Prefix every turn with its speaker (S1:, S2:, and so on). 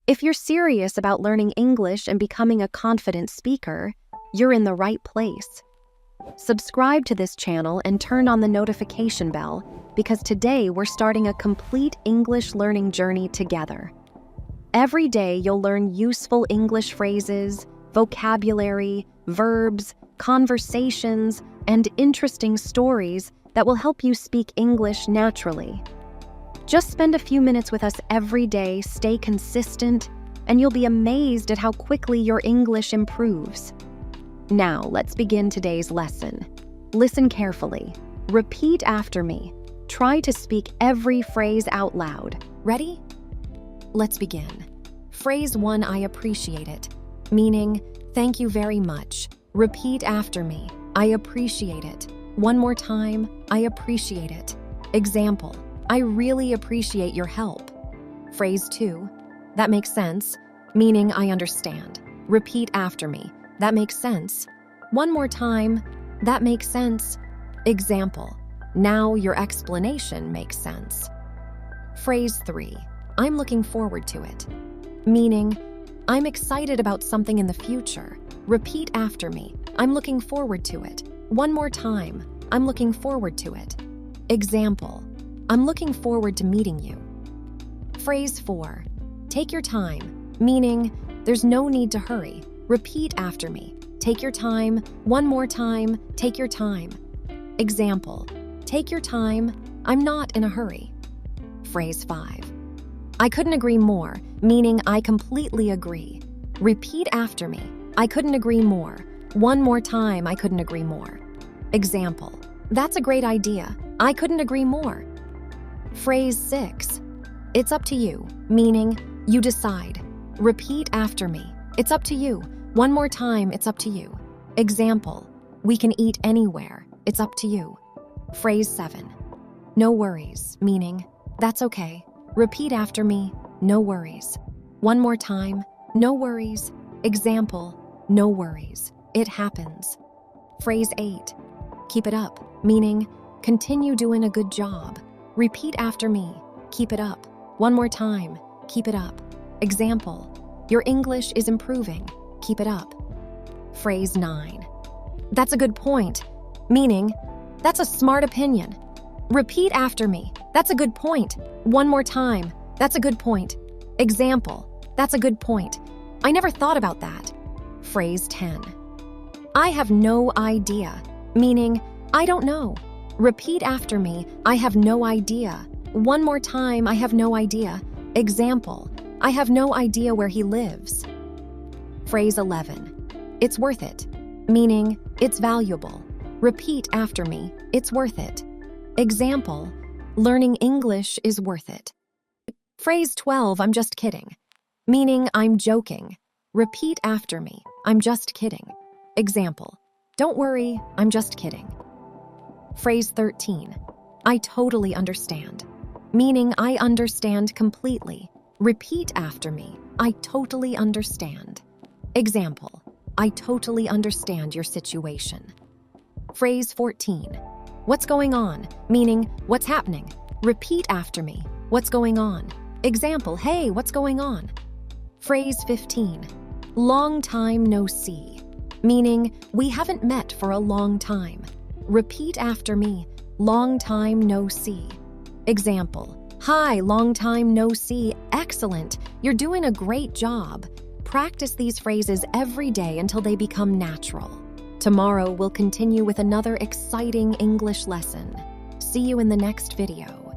S1: If you're serious about learning English and becoming a confident speaker, you're in the right place. Subscribe to this channel and turn on the notification bell because today we're starting a complete English learning journey together. Every day you'll learn useful English phrases, vocabulary, verbs, conversations, and interesting stories that will help you speak English naturally. Just spend a few minutes with us every day, stay consistent, and you'll be amazed at how quickly your English improves. Now, let's begin today's lesson. Listen carefully. Repeat after me. Try to speak every phrase out loud. Ready? Let's begin. Phrase 1, I appreciate it, meaning, thank you very much. Repeat after me. I appreciate it. One more time, I appreciate it. Example, I really appreciate your help. Phrase 2, that makes sense, meaning I understand. Repeat after me. That makes sense. One more time, that makes sense. Example, now your explanation makes sense. Phrase 3, I'm looking forward to it, meaning I'm excited about something in the future. Repeat after me. I'm looking forward to it. One more time, I'm looking forward to it. Example, I'm looking forward to meeting you. Phrase 4, take your time, meaning there's no need to hurry. Repeat after me. Take your time. One more time, take your time. Example, take your time. I'm not in a hurry. Phrase 5, I couldn't agree more, meaning I completely agree. Repeat after me. I couldn't agree more. One more time, I couldn't agree more. Example, that's a great idea. I couldn't agree more. Phrase 6, it's up to you, meaning you decide. Repeat after me. It's up to you. One more time, it's up to you. Example, we can eat anywhere. It's up to you. Phrase 7, no worries, meaning that's okay. Repeat after me, no worries. One more time, no worries. Example, no worries. It happens. Phrase 8, keep it up, meaning continue doing a good job. Repeat after me, keep it up. One more time, keep it up. Example, your English is improving. Keep it up. Phrase 9, that's a good point, meaning that's a smart opinion. Repeat after me. That's a good point. One more time. That's a good point. Example, that's a good point. I never thought about that. Phrase 10, I have no idea, meaning I don't know. Repeat after me. I have no idea. One more time, I have no idea. Example, I have no idea where he lives. Phrase 11, it's worth it, meaning it's valuable. Repeat after me. It's worth it. Example, learning English is worth it. Phrase 12, I'm just kidding, meaning I'm joking. Repeat after me. I'm just kidding. Example, don't worry, I'm just kidding. Phrase 13, I totally understand, meaning I understand completely. Repeat after me. I totally understand. Example, I totally understand your situation. Phrase 14, what's going on, meaning what's happening. Repeat after me. What's going on? Example, hey, what's going on? Phrase 15, long time no see, meaning we haven't met for a long time. Repeat after me. Long time no see. Example, hi, long time no see. Excellent. You're doing a great job. Practice these phrases every day until they become natural. Tomorrow we'll continue with another exciting English lesson. See you in the next video.